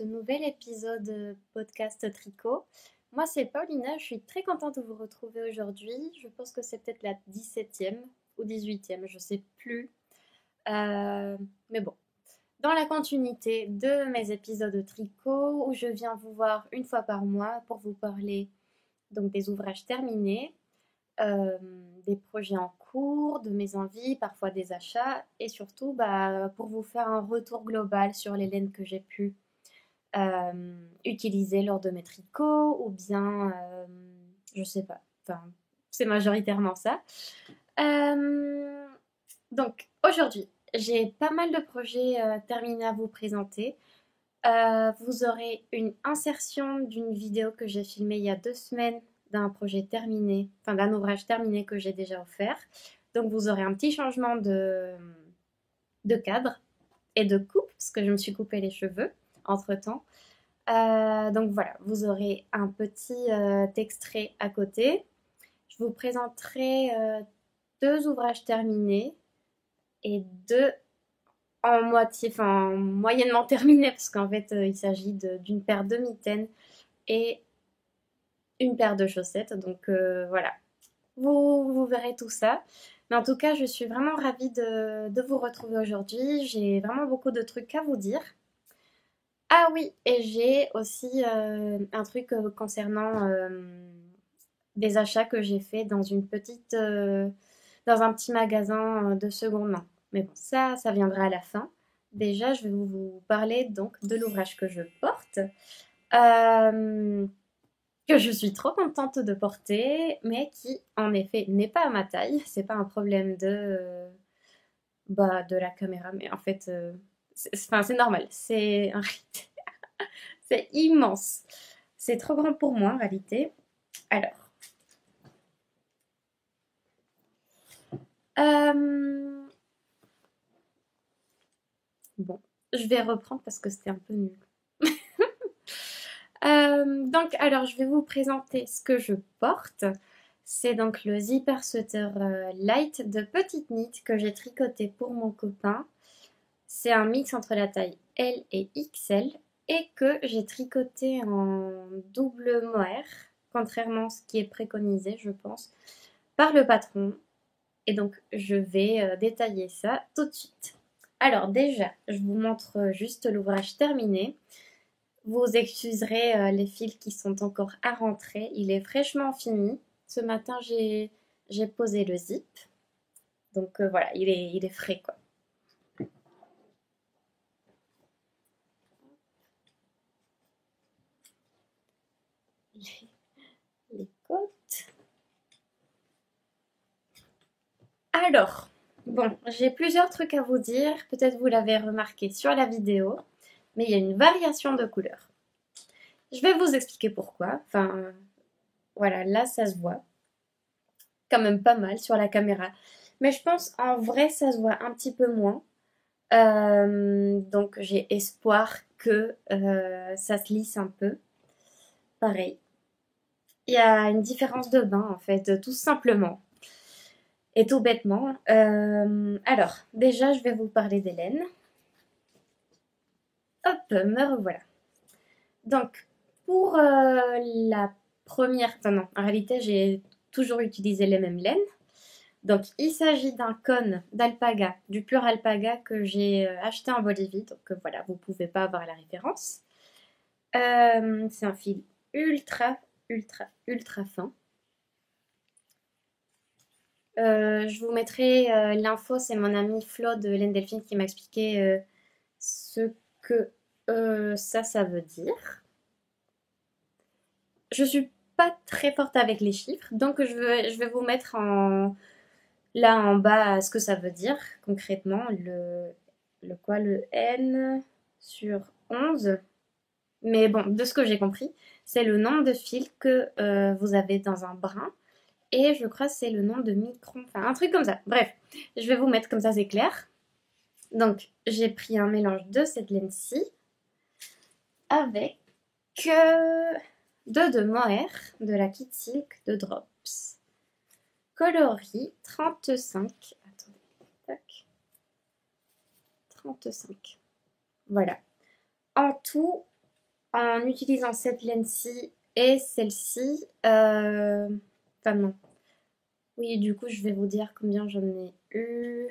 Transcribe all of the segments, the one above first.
ce nouvel épisode podcast tricot. Moi c'est Paulina, je suis très contente de vous retrouver aujourd'hui. Je pense que c'est peut-être la 17e ou 18e, je sais plus. Mais bon, dans la continuité de mes épisodes de tricot où je viens vous voir une fois par mois pour vous parler donc des ouvrages terminés, euh, des projets en cours, de mes envies, parfois des achats, et surtout pour vous faire un retour global sur les laines que j'ai pu utiliser lors de mes tricots, ou bien, je sais pas, enfin, c'est majoritairement ça. Euh, donc, aujourd'hui, j'ai pas mal de projets terminés à vous présenter. Vous aurez une insertion d'une vidéo que j'ai filmée il y a 2 semaines d'un projet terminé, enfin d'un ouvrage terminé que j'ai déjà offert. Donc vous aurez un petit changement de cadre et de coupe, parce que je me suis coupé les cheveux entre-temps. Donc voilà, vous aurez un petit extrait à côté. Je vous présenterai 2 ouvrages terminés et deux en moitié, enfin moyennement terminés, parce qu'en fait il s'agit d'une paire de mitaines et une paire de chaussettes. Donc voilà, vous verrez tout ça. Mais en tout cas, je suis vraiment ravie de vous retrouver aujourd'hui. J'ai vraiment beaucoup de trucs à vous dire. Ah oui, et j'ai aussi un truc concernant des achats que j'ai fait dans un petit magasin de seconde main. Mais bon, ça viendra à la fin. Déjà, je vais vous parler donc de l'ouvrage que je porte. Euh, que je suis trop contente de porter, mais qui en effet n'est pas à ma taille. C'est pas un problème de la caméra, mais en fait, enfin, c'est normal. C'est en réalité, c'est immense. C'est trop grand pour moi en réalité. Alors, euh, bon, je vais reprendre parce que c'était un peu nul. Donc, alors, je vais vous présenter ce que je porte. C'est donc le zipper sweater light de Petite Knit que j'ai tricoté pour mon copain. C'est un mix entre la taille L et XL et que j'ai tricoté en double mohair, contrairement à ce qui est préconisé, je pense, par le patron. Et donc, je vais détailler ça tout de suite. Alors déjà, je vous montre juste l'ouvrage terminé. Vous excuserez les fils qui sont encore à rentrer. Il est fraîchement fini. Ce matin, j'ai posé le zip. Donc voilà, il est frais quoi. Les côtes. Alors, bon, j'ai plusieurs trucs à vous dire. Peut-être vous l'avez remarqué sur la vidéo, mais il y a une variation de couleur. Je vais vous expliquer pourquoi. Enfin, voilà, là ça se voit quand même pas mal sur la caméra. Mais je pense en vrai ça se voit un petit peu moins. Donc j'ai espoir que ça se lisse un peu. Pareil. Il y a une différence de bain en fait, tout simplement. Et tout bêtement. Alors, déjà je vais vous parler d'Hélène. Hop, me revoilà. Donc, pour la première... Enfin non, en réalité, j'ai toujours utilisé les mêmes laines. Donc, il s'agit d'un cône d'alpaga, du pur alpaga que j'ai acheté en Bolivie. Donc, voilà, vous ne pouvez pas avoir la référence. C'est un fil ultra, ultra, ultra fin. Je vous mettrai l'info, c'est mon ami Flo de Laine Delphine qui m'a expliqué ce que ça veut dire. Je suis pas très forte avec les chiffres, donc je vais vous mettre là en bas ce que ça veut dire concrètement. Le N sur 11. Mais bon, de ce que j'ai compris, c'est le nombre de fils que vous avez dans un brin. Et je crois que c'est le nombre de microns, enfin un truc comme ça. Bref, je vais vous mettre comme ça, c'est clair. Donc, j'ai pris un mélange de cette laine-ci avec de mohair de la Kit Silk de Drops. Coloris 35. Attendez, tac. 35. Voilà. En tout, en utilisant cette laine-ci et celle-ci. Enfin non. Oui, du coup, je vais vous dire combien j'en ai eu,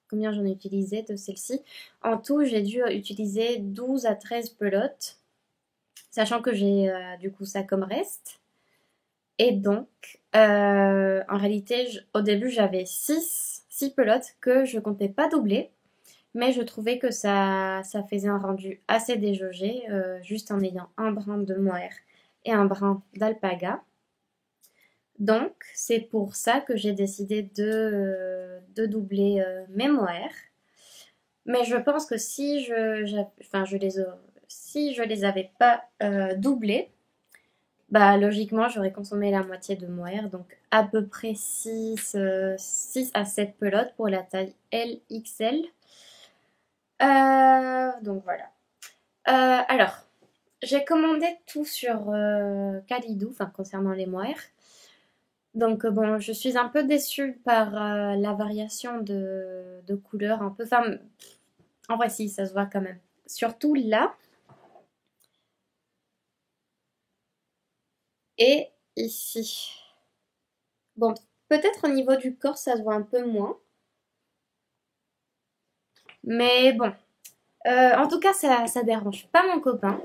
combien j'en ai utilisé de celle-ci. En tout, j'ai dû utiliser 12 à 13 pelotes, sachant que j'ai du coup ça comme reste. Et donc, en réalité, au début, j'avais 6 pelotes que je comptais pas doubler. Mais je trouvais que ça faisait un rendu assez déjaugé, juste en ayant un brin de mohair et un brin d'alpaga. Donc, c'est pour ça que j'ai décidé de doubler mes mohairs. Mais je pense que enfin, si je les avais pas doublés, bah logiquement j'aurais consommé la moitié de mohair, donc à peu près 6 à 7 pelotes pour la taille LXL. Donc voilà. Alors, j'ai commandé tout sur Kalidou, enfin concernant les mohair. Donc bon, je suis un peu déçue par la variation de couleurs un peu. Enfin, en vrai si, ça se voit quand même. Surtout là et ici. Bon, peut-être au niveau du corps, ça se voit un peu moins. Mais bon, en tout cas, ça dérange pas mon copain.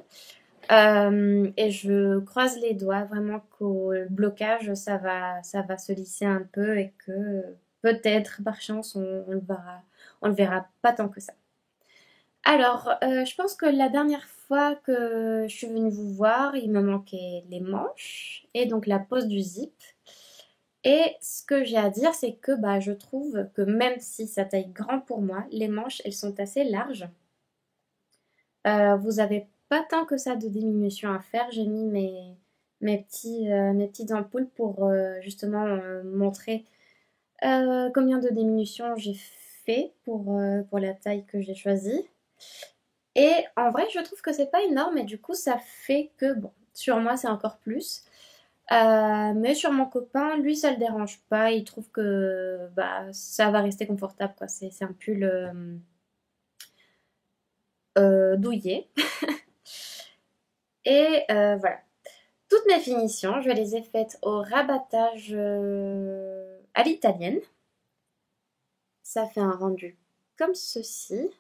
Et je croise les doigts vraiment qu'au blocage, ça va se lisser un peu et que peut-être par chance on le verra pas tant que ça. Alors, je pense que la dernière fois que je suis venue vous voir, il me manquait les manches et donc la pose du zip. Et ce que j'ai à dire, c'est que bah, je trouve que même si ça taille grand pour moi, les manches, elles sont assez larges. Vous avez pas tant que ça de diminution à faire. J'ai mis mes petites ampoules pour justement montrer combien de diminutions j'ai fait pour la taille que j'ai choisie. Et en vrai, je trouve que c'est pas énorme et du coup, ça fait que, bon, sur moi, c'est encore plus. Mais sur mon copain, lui, ça le dérange pas. Il trouve que bah, ça va rester confortable, quoi. C'est un pull douillet. Et voilà. Toutes mes finitions, je les ai faites au rabattage à l'italienne. Ça fait un rendu comme ceci,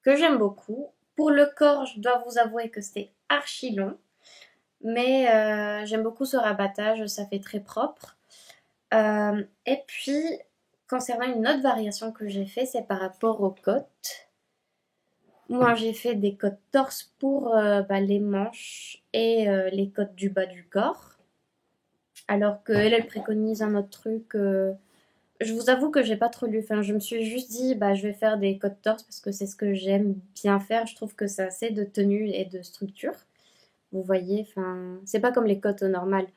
que j'aime beaucoup. Pour le corps, je dois vous avouer que c'était archi long. Mais j'aime beaucoup ce rabattage, ça fait très propre. Et puis, concernant une autre variation que j'ai fait, c'est par rapport aux côtes. Moi, j'ai fait des côtes torse pour bah, les manches et les côtes du bas du corps. Alors qu'elle, elle préconise un autre truc. Je vous avoue que j'ai pas trop lu. Enfin, je me suis juste dit, bah, je vais faire des côtes torse parce que c'est ce que j'aime bien faire. Je trouve que ça a assez de tenue et de structure. Vous voyez, enfin, c'est pas comme les côtes normales.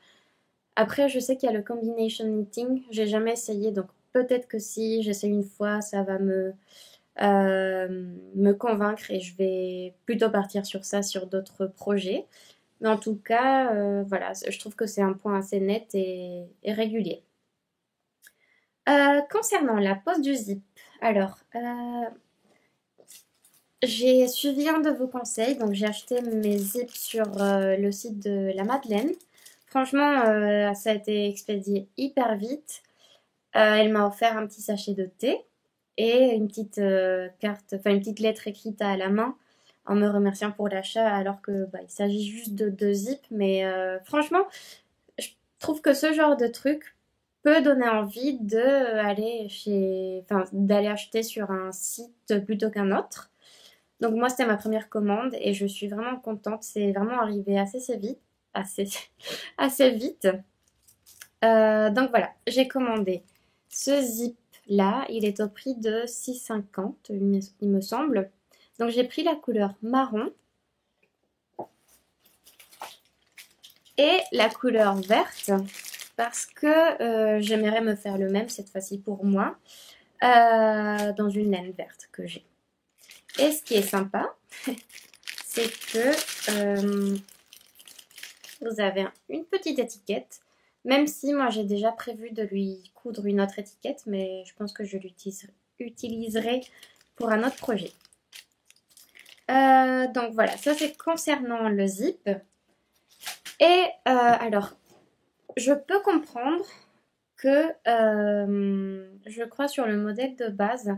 Après, je sais qu'il y a le combination knitting. J'ai jamais essayé, donc peut-être que si j'essaie une fois, ça va me convaincre et je vais plutôt partir sur ça, sur d'autres projets. Mais en tout cas, voilà, je trouve que c'est un point assez net et régulier. Concernant la pose du zip, alors, j'ai suivi un de vos conseils, donc j'ai acheté mes zips sur le site de la Madeleine. Franchement, ça a été expédié hyper vite. Elle m'a offert un petit sachet de thé et une petite carte, enfin une petite lettre écrite à la main en me remerciant pour l'achat alors que bah, il s'agit juste de zips. Mais franchement, je trouve que ce genre de truc peut donner envie d'aller acheter sur un site plutôt qu'un autre. Donc moi c'était ma première commande et je suis vraiment contente. C'est vraiment arrivé assez vite, assez, assez vite. Donc voilà, j'ai commandé ce zip là. Il est au prix de 6,50 il me semble. Donc j'ai pris la couleur marron et la couleur verte parce que j'aimerais me faire le même cette fois-ci pour moi dans une laine verte que j'ai. Et ce qui est sympa, c'est que vous avez une petite étiquette, même si moi j'ai déjà prévu de lui coudre une autre étiquette, mais je pense que je l'utiliserai pour un autre projet. Donc voilà, ça c'est concernant le zip. Et alors, je peux comprendre que je crois sur le modèle de base,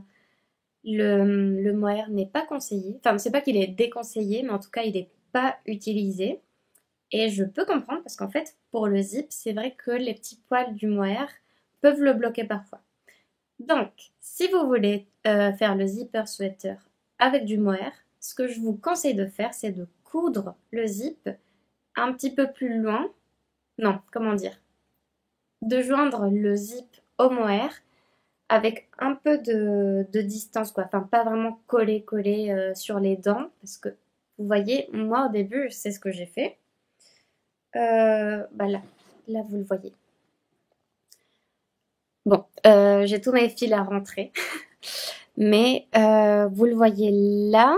le mohair n'est pas conseillé. Enfin, c'est pas qu'il est déconseillé, mais en tout cas, il n'est pas utilisé. Et je peux comprendre parce qu'en fait, pour le zip, c'est vrai que les petits poils du mohair peuvent le bloquer parfois. Donc, si vous voulez faire le zipper sweater avec du mohair, ce que je vous conseille de faire, c'est de coudre le zip un petit peu plus loin. Non, comment dire? De joindre le zip au mohair avec un peu de distance, quoi. Enfin, pas vraiment collé sur les dents, parce que vous voyez, moi au début, c'est ce que j'ai fait. Bah là vous le voyez. Bon, j'ai tous mes fils à rentrer, mais vous le voyez là.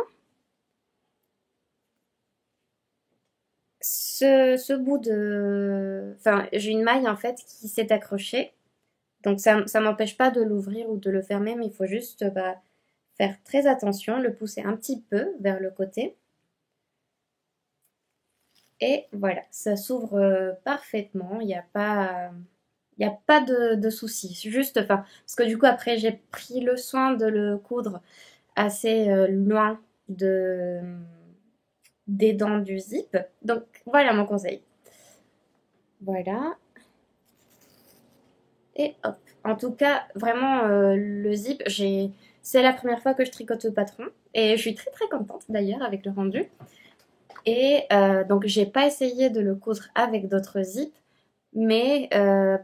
Ce bout de... Enfin, j'ai une maille en fait qui s'est accrochée. Donc ça m'empêche pas de l'ouvrir ou de le fermer, mais il faut juste faire très attention, le pousser un petit peu vers le côté. Et voilà, ça s'ouvre parfaitement, il n'y a pas de souci. Juste, enfin, parce que du coup après j'ai pris le soin de le coudre assez loin de, des dents du zip. Donc voilà mon conseil. Voilà. Et hop. En tout cas, vraiment, le zip, c'est la première fois que je tricote au patron. Et je suis très très contente d'ailleurs avec le rendu. Et donc, j'ai pas essayé de le coudre avec d'autres zips. Mais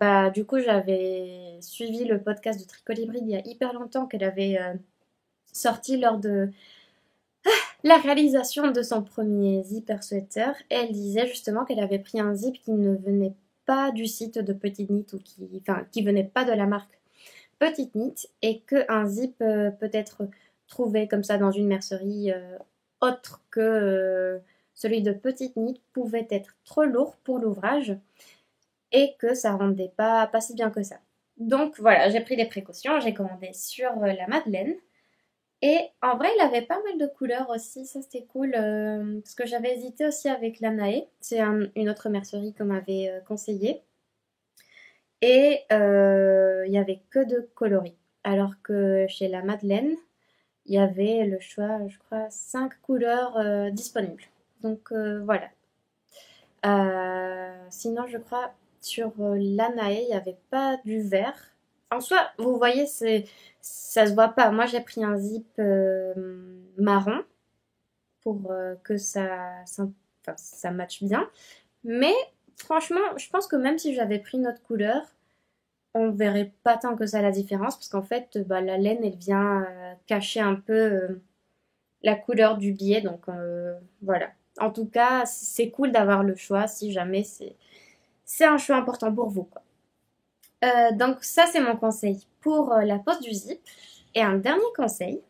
bah, du coup, j'avais suivi le podcast de Tricolibri il y a hyper longtemps qu'elle avait sorti lors de la réalisation de son premier zipper sweater. Et elle disait justement qu'elle avait pris un zip qui ne venait pas du site de Petite Knit ou qui venait pas de la marque Petite Knit et qu'un zip peut être trouvé comme ça dans une mercerie autre que celui de Petite Knit pouvait être trop lourd pour l'ouvrage et que ça rendait pas si bien que ça. Donc voilà, j'ai pris des précautions, j'ai commandé sur la Madeleine. Et en vrai, il avait pas mal de couleurs aussi, ça c'était cool. Parce que j'avais hésité aussi avec la Nae, c'est une autre mercerie qu'on m'avait conseillé. Et il y avait que de coloris. Alors que chez la Madeleine, il y avait le choix, je crois, 5 couleurs disponibles. Donc voilà. Sinon, je crois, sur l'Anae, il n'y avait pas du vert. En soi, vous voyez, ça se voit pas. Moi, j'ai pris un zip marron pour que enfin, ça matche bien. Mais franchement, je pense que même si j'avais pris une autre couleur, on verrait pas tant que ça la différence parce qu'en fait, bah, la laine, elle vient cacher un peu la couleur du billet. Donc voilà. En tout cas, c'est cool d'avoir le choix si jamais c'est un choix important pour vous, quoi. Donc ça, c'est mon conseil pour la pose du zip. Et un dernier conseil.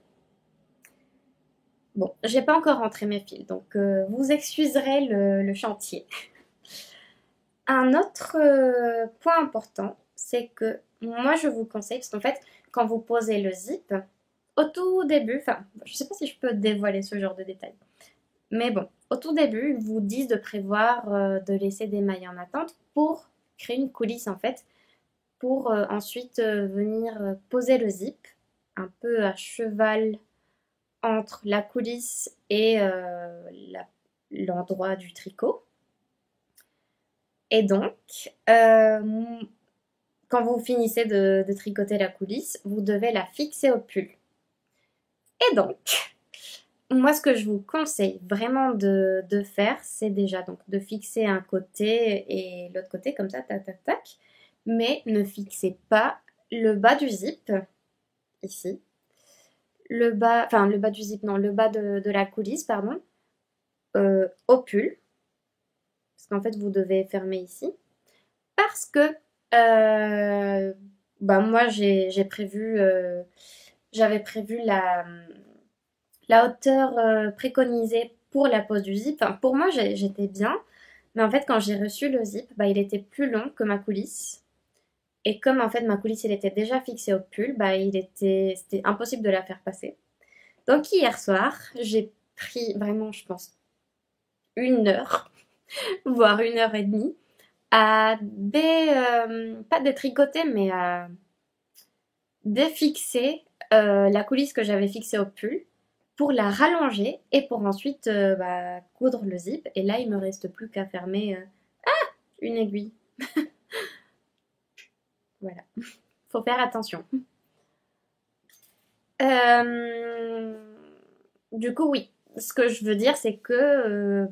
Bon, j'ai pas encore rentré mes fils, donc vous excuserez le chantier. Un autre point important, c'est que moi je vous conseille, parce qu'en fait, quand vous posez le zip, au tout début, enfin, je sais pas si je peux dévoiler ce genre de détails, mais bon, au tout début, ils vous disent de prévoir de laisser des mailles en attente pour créer une coulisse en fait, pour ensuite venir poser le zip un peu à cheval entre la coulisse et l'endroit du tricot. Et donc, quand vous finissez de tricoter la coulisse, vous devez la fixer au pull. Et donc, moi, ce que je vous conseille vraiment de faire, c'est déjà donc de fixer un côté et l'autre côté comme ça, tac, tac, tac. Mais ne fixez pas le bas du zip, ici. Le bas du zip, non, le bas de la coulisse, pardon, au pull. Parce qu'en fait, vous devez fermer ici. Parce que bah moi j'ai prévu j'avais prévu la hauteur préconisée pour la pose du zip. Enfin, pour moi j'étais bien, mais en fait quand j'ai reçu le zip, bah il était plus long que ma coulisse. Et comme en fait ma coulisse elle était déjà fixée au pull, bah c'était impossible de la faire passer. Donc hier soir, j'ai pris vraiment, je pense, 1 heure, voire 1 heure et demie, à pas détricoter, mais à défixer la coulisse que j'avais fixée au pull pour la rallonger et pour ensuite coudre le zip. Et là, il me reste plus qu'à fermer une aiguille. Voilà, faut faire attention. Euh, du coup, oui, ce que je veux dire, c'est que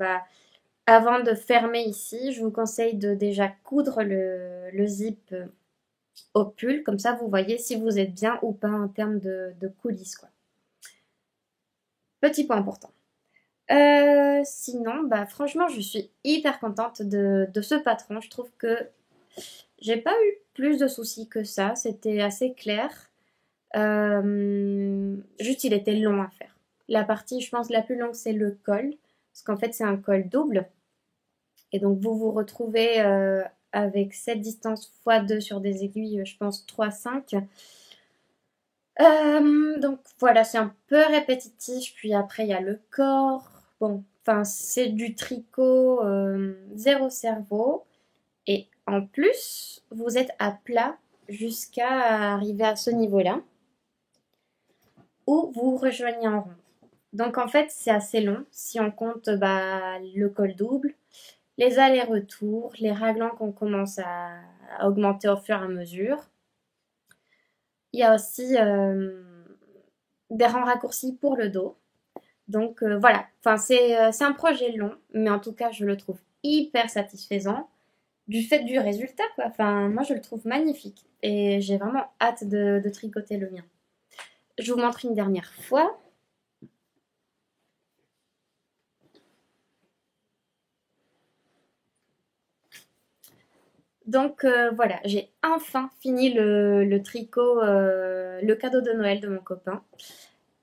avant de fermer ici, je vous conseille de déjà coudre le zip au pull, comme ça vous voyez si vous êtes bien ou pas en termes de coulisses, quoi. Petit point important. Sinon, franchement, je suis hyper contente de ce patron. Je trouve que j'ai pas eu plus de soucis que ça. C'était assez clair. Juste, il était long à faire. La partie, je pense, la plus longue, c'est le col. Parce qu'en fait, c'est un col double. Et donc, vous vous retrouvez avec cette distance x2 sur des aiguilles, je pense, 3-5. Donc voilà, c'est un peu répétitif. Puis après, il y a le corps. Bon, enfin, c'est du tricot, zéro cerveau. Et en plus, vous êtes à plat jusqu'à arriver à ce niveau-là, où vous rejoignez en rond. Donc en fait, c'est assez long si on compte le col double, les allers-retours, les raglans qu'on commence à augmenter au fur et à mesure. Il y a aussi des rangs raccourcis pour le dos. Donc voilà, enfin, c'est un projet long, mais en tout cas, je le trouve hyper satisfaisant du fait du résultat, quoi. Enfin, moi, je le trouve magnifique et j'ai vraiment hâte de tricoter le mien. Je vous montre une dernière fois. Donc voilà, j'ai enfin fini le tricot, le cadeau de Noël de mon copain.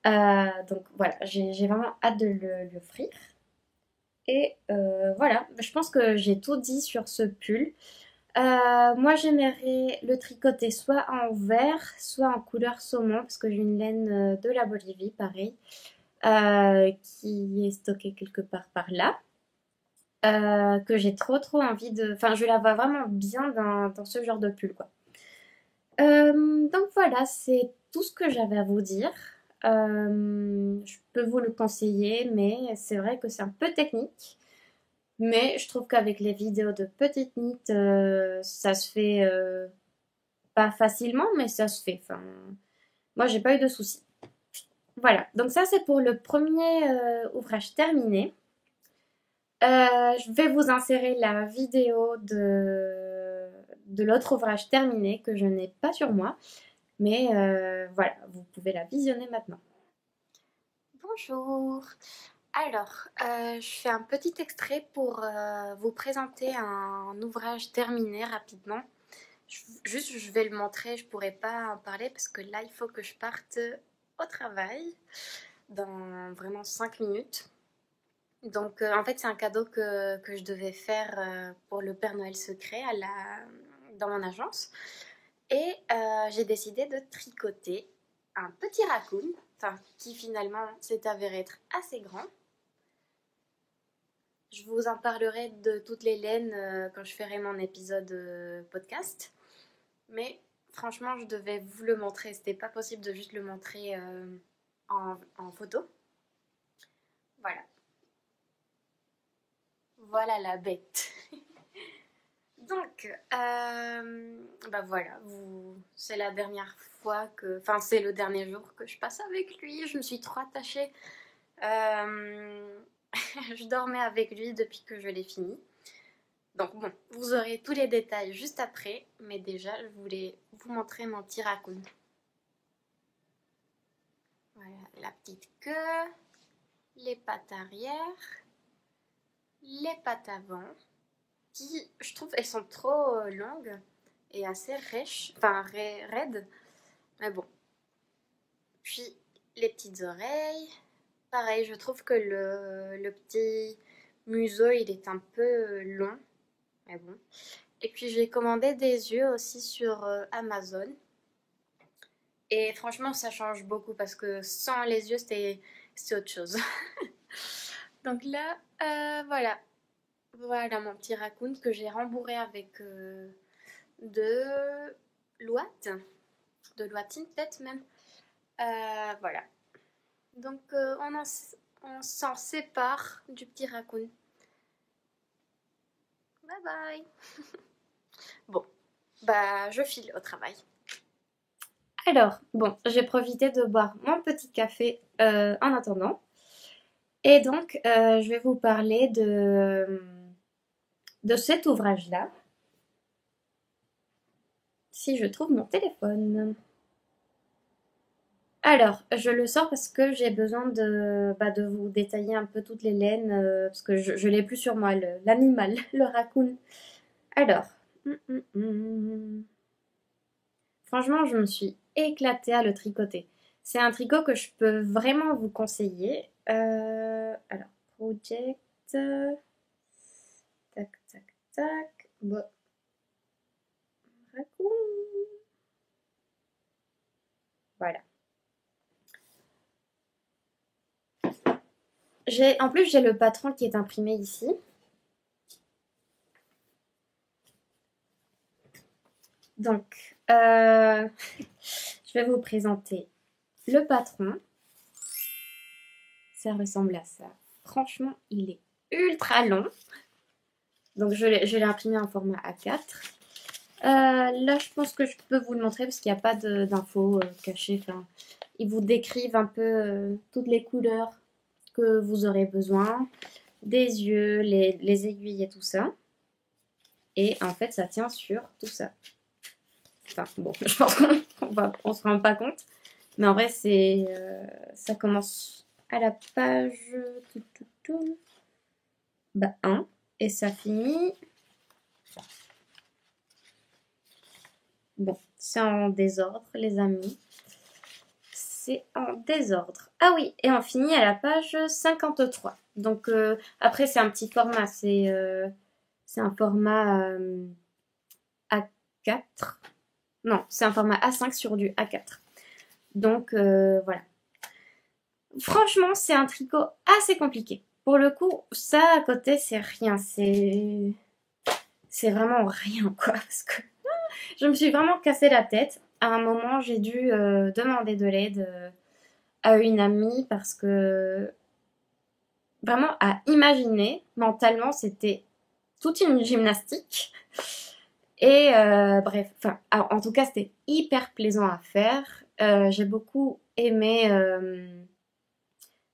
Donc voilà, j'ai vraiment hâte de le offrir. Et voilà, je pense que j'ai tout dit sur ce pull. Moi, j'aimerais le tricoter soit en vert, soit en couleur saumon, parce que j'ai une laine de la Bolivie, pareil, qui est stockée quelque part par là. Que j'ai trop envie de... Enfin, je la vois vraiment bien dans ce genre de pull, quoi. Donc voilà, c'est tout ce que j'avais à vous dire. Je peux vous le conseiller, mais c'est vrai que c'est un peu technique. Mais je trouve qu'avec les vidéos de petites knits, ça se fait pas facilement, mais ça se fait. Enfin, moi, j'ai pas eu de soucis. Voilà, donc ça c'est pour le premier ouvrage terminé. Je vais vous insérer la vidéo de l'autre ouvrage terminé que je n'ai pas sur moi. Mais voilà, vous pouvez la visionner maintenant. Bonjour. Alors, je fais un petit extrait pour vous présenter un ouvrage terminé rapidement. Juste, je vais le montrer, je pourrais pas en parler parce que là, il faut que je parte au travail dans vraiment 5 minutes. Donc, en fait, c'est un cadeau que je devais faire pour le Père Noël secret dans mon agence. Et j'ai décidé de tricoter un petit raccoon, enfin, qui finalement s'est avéré être assez grand. Je vous en parlerai de toutes les laines quand je ferai mon épisode podcast. Mais franchement, je devais vous le montrer. C'était pas possible de juste le montrer en photo. Voilà. Voilà la bête. Donc, voilà, c'est la dernière fois que... Enfin, c'est le dernier jour que je passe avec lui. Je me suis trop attachée. Je dormais avec lui depuis que je l'ai fini. Donc bon, vous aurez tous les détails juste après. Mais déjà, je voulais vous montrer mon petit raccoon. Voilà, la petite queue, les pattes arrière, les pattes avant. Qui, je trouve, elles sont trop longues et assez raides, enfin raides. Mais bon. Puis les petites oreilles. Pareil, je trouve que le petit museau, il est un peu long. Mais bon. Et puis j'ai commandé des yeux aussi sur Amazon. Et franchement, ça change beaucoup parce que sans les yeux, c'était autre chose. Donc là, voilà. Voilà mon petit raccoon que j'ai rembourré avec de l'ouate, de l'ouatine peut-être même. Voilà. Donc on s'en sépare du petit raccoon. Bye bye. Bon, bah je file au travail. Alors, bon, j'ai profité de boire mon petit café en attendant. Et donc, je vais vous parler de cet ouvrage-là, si je trouve mon téléphone. Alors, je le sors parce que j'ai besoin de vous détailler un peu toutes les laines, parce que je l'ai plus sur moi, l'animal, le raccoon. Alors, franchement, je me suis éclatée à le tricoter. C'est un tricot que je peux vraiment vous conseiller. Alors, project, tac, tac, tac. Bon, raccoon. Voilà. En plus, j'ai le patron qui est imprimé ici. Donc, je vais vous présenter le patron. Ça ressemble à ça. Franchement, il est ultra long. Donc, je l'ai imprimé en format A4. Là, je pense que je peux vous le montrer parce qu'il n'y a pas d'infos cachées. Enfin, ils vous décrivent un peu toutes les couleurs que vous aurez besoin, des yeux, les aiguilles et tout ça. Et en fait, ça tient sur tout ça. Enfin, bon, je pense qu'on se rend pas compte. Mais en vrai, ça commence à la page bah, 1 et ça finit. Bon, c'est en désordre, les amis. C'est en désordre. Ah oui, et on finit à la page 53. Donc, après, c'est un petit format. C'est un format A4. Non, c'est un format A5 sur du A4. Donc, voilà. Franchement, c'est un tricot assez compliqué. Pour le coup, ça à côté, c'est rien. C'est vraiment rien, quoi. Parce que je me suis vraiment cassé la tête. À un moment, j'ai dû demander de l'aide à une amie parce que vraiment à imaginer mentalement, c'était toute une gymnastique. Et bref, enfin, en tout cas, c'était hyper plaisant à faire. J'ai beaucoup aimé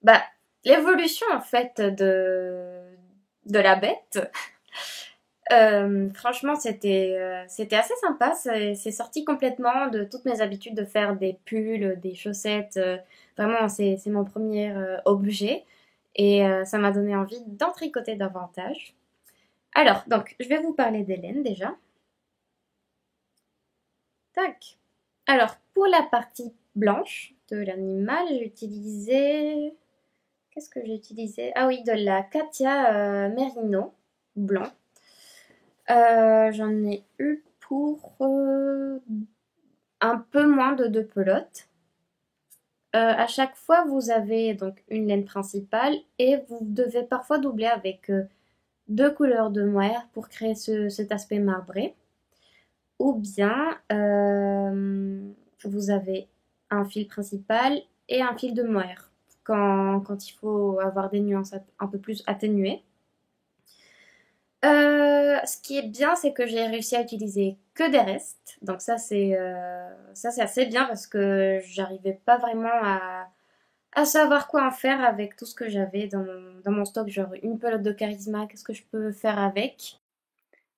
bah, l'évolution en fait de la bête. Franchement, c'était assez sympa. C'est sorti complètement de toutes mes habitudes de faire des pulls, des chaussettes. Vraiment, c'est mon premier objet. Et ça m'a donné envie d'en tricoter davantage. Alors, donc, je vais vous parler d'Hélène déjà. Tac. Alors, pour la partie blanche de l'animal, j'ai utilisé... Qu'est-ce que j'ai utilisé? Ah oui, de la Katia Merino blanc. J'en ai eu pour un peu moins de 2 pelotes. À chaque fois, vous avez donc une laine principale et vous devez parfois doubler avec 2 couleurs de mohair pour créer cet aspect marbré. Ou bien vous avez un fil principal et un fil de mohair quand il faut avoir des nuances un peu plus atténuées. Ce qui est bien, c'est que j'ai réussi à utiliser que des restes. Donc ça c'est assez bien parce que j'arrivais pas vraiment à savoir quoi en faire avec tout ce que j'avais dans mon stock. Genre une pelote de charisma, qu'est-ce que je peux faire avec?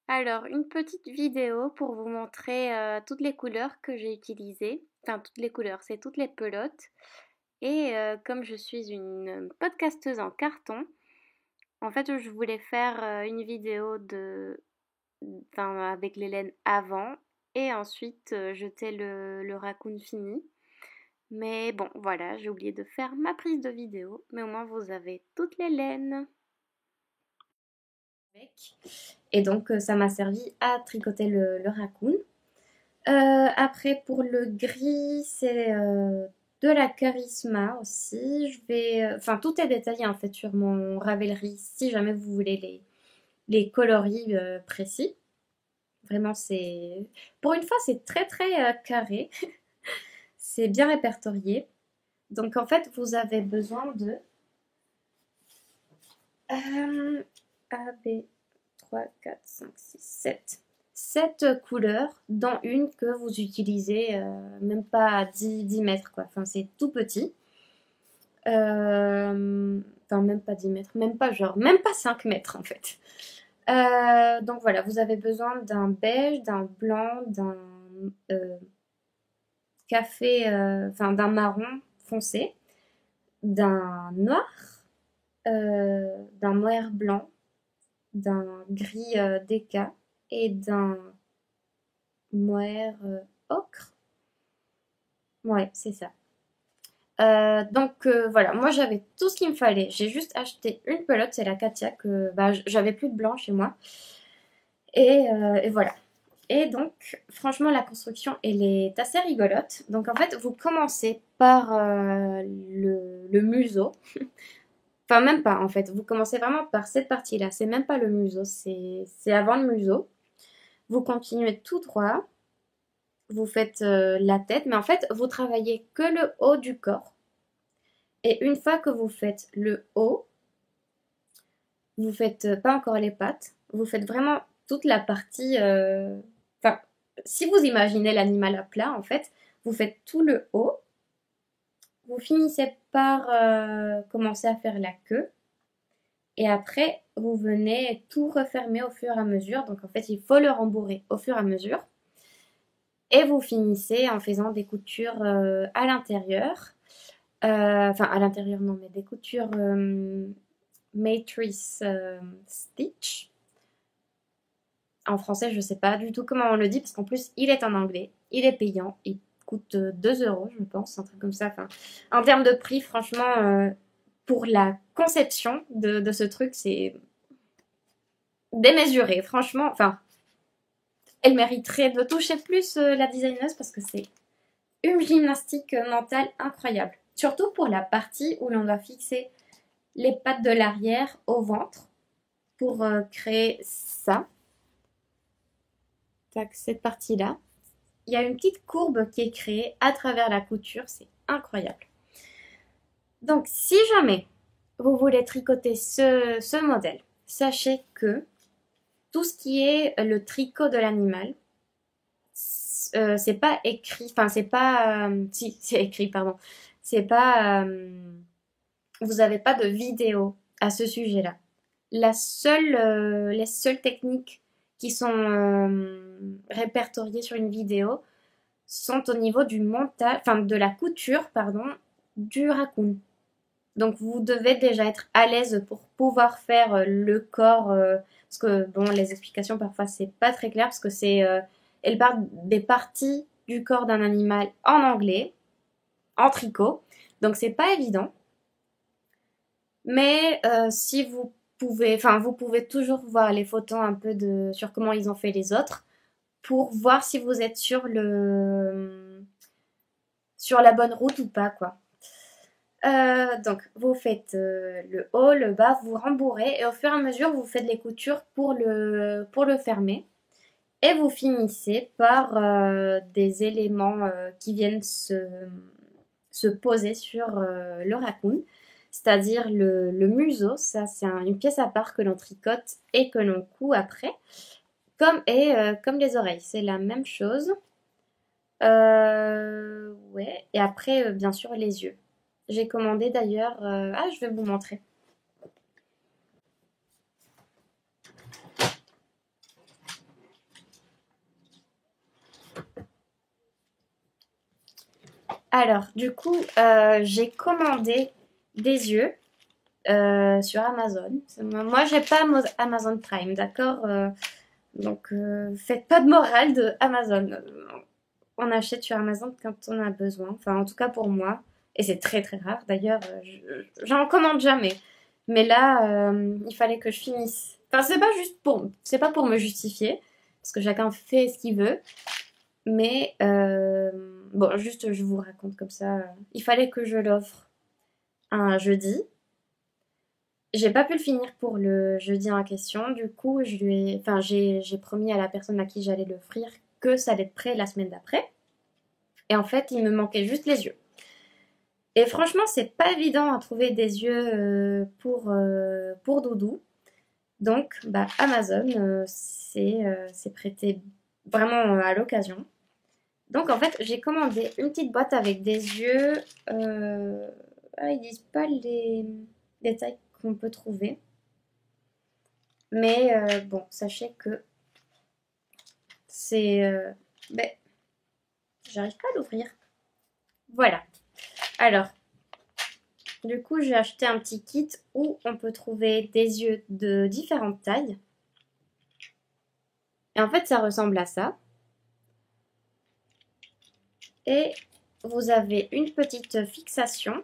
Alors, une petite vidéo pour vous montrer toutes les couleurs que j'ai utilisées. Enfin, toutes les couleurs, c'est toutes les pelotes. Et comme je suis une podcasteuse en carton, en fait, je voulais faire une vidéo enfin, avec les laines avant et ensuite jeter le raccoon fini. Mais bon, voilà, j'ai oublié de faire ma prise de vidéo. Mais au moins, vous avez toutes les laines. Et donc, ça m'a servi à tricoter le raccoon. Après, pour le gris, c'est de la Charisma aussi. Enfin, tout est détaillé en fait sur mon Ravelry si jamais vous voulez les coloris précis. Vraiment, pour une fois, c'est très très carré. C'est bien répertorié. Donc en fait, vous avez besoin de A, B, 3, 4, 5, 6, 7. 7 couleurs, dont une que vous utilisez même pas à 10 mètres, quoi. Enfin, c'est tout petit. Enfin, même pas 10 mètres, même pas 5 mètres en fait. Donc voilà, vous avez besoin d'un beige, d'un blanc, d'un café, enfin d'un marron foncé, d'un noir, d'un noir blanc, d'un gris déca et d'un moire ocre. Ouais, c'est ça. Donc voilà, moi j'avais tout ce qu'il me fallait. J'ai juste acheté une pelote, c'est la Katia, que bah, j'avais plus de blanc chez moi. Et voilà. Et donc, franchement, la construction, elle est assez rigolote. Donc en fait, vous commencez par le museau. Enfin, même pas en fait. Vous commencez vraiment par cette partie-là. C'est même pas le museau, c'est avant le museau. Vous continuez tout droit. Vous faites la tête, mais en fait, vous travaillez que le haut du corps. Et une fois que vous faites le haut, vous faites pas encore les pattes. Vous faites vraiment toute la partie. Enfin, si vous imaginez l'animal à plat, en fait, vous faites tout le haut. Vous finissez par commencer à faire la queue. Et après, vous venez tout refermer au fur et à mesure. Donc en fait, il faut le rembourrer au fur et à mesure. Et vous finissez en faisant des coutures à l'intérieur. Enfin, à l'intérieur, non, mais des coutures matrice stitch. En français, je ne sais pas du tout comment on le dit, parce qu'en plus, il est en anglais. Il est payant. Il coûte 2 euros, je pense, un truc comme ça. Enfin, en termes de prix, franchement, pour la conception de ce truc, c'est démesuré. Franchement, enfin, elle mériterait de toucher plus la designeuse parce que c'est une gymnastique mentale incroyable. Surtout pour la partie où l'on doit fixer les pattes de l'arrière au ventre pour créer ça. Tac, cette partie-là. Il y a une petite courbe qui est créée à travers la couture. C'est incroyable. Donc, si jamais vous voulez tricoter ce modèle, sachez que tout ce qui est le tricot de l'animal, c'est pas écrit, enfin c'est pas, si c'est écrit, pardon, c'est pas, vous n'avez pas de vidéo à ce sujet-là. Les seules techniques qui sont répertoriées sur une vidéo sont au niveau du montage, enfin de la couture, pardon, du raccoon. Donc vous devez déjà être à l'aise pour pouvoir faire le corps, parce que bon, les explications parfois c'est pas très clair parce que elle parle des parties du corps d'un animal en anglais, en tricot, donc c'est pas évident. Mais si vous pouvez toujours voir les photos un peu sur comment ils ont fait les autres pour voir si vous êtes sur la bonne route ou pas, quoi. Donc, vous faites le haut, le bas, vous rembourrez et au fur et à mesure, vous faites les coutures pour le fermer. Et vous finissez par des éléments qui viennent se poser sur le raccoon, c'est-à-dire le museau. Ça, c'est une pièce à part que l'on tricote et que l'on coud après, comme les oreilles. C'est la même chose. Ouais. Et après, bien sûr, les yeux. J'ai commandé d'ailleurs. Ah, je vais vous montrer. Alors, du coup, j'ai commandé des yeux sur Amazon. Moi, j'ai pas Amazon Prime, d'accord. Donc, faites pas de morale de Amazon. On achète sur Amazon quand on a besoin. Enfin, en tout cas pour moi. Et c'est très très rare. D'ailleurs, j'en commande jamais. Mais là, il fallait que je finisse. Enfin, c'est pas pour me justifier, parce que chacun fait ce qu'il veut. Mais bon, juste je vous raconte comme ça. Il fallait que je l'offre un jeudi. J'ai pas pu le finir pour le jeudi en question. Du coup, enfin, j'ai promis à la personne à qui j'allais l'offrir que ça allait être prêt la semaine d'après. Et en fait, il me manquait juste les yeux. Et franchement, c'est pas évident à trouver des yeux pour Doudou. Donc, bah, Amazon, c'est prêté vraiment à l'occasion. Donc, en fait, j'ai commandé une petite boîte avec des yeux. euh, ils disent pas les tailles qu'on peut trouver. Mais bon, sachez que c'est... ben, j'arrive pas à l'ouvrir. Voilà. Alors, du coup, j'ai acheté un petit kit où on peut trouver des yeux de différentes tailles. Et en fait, ça ressemble à ça. Et vous avez une petite fixation.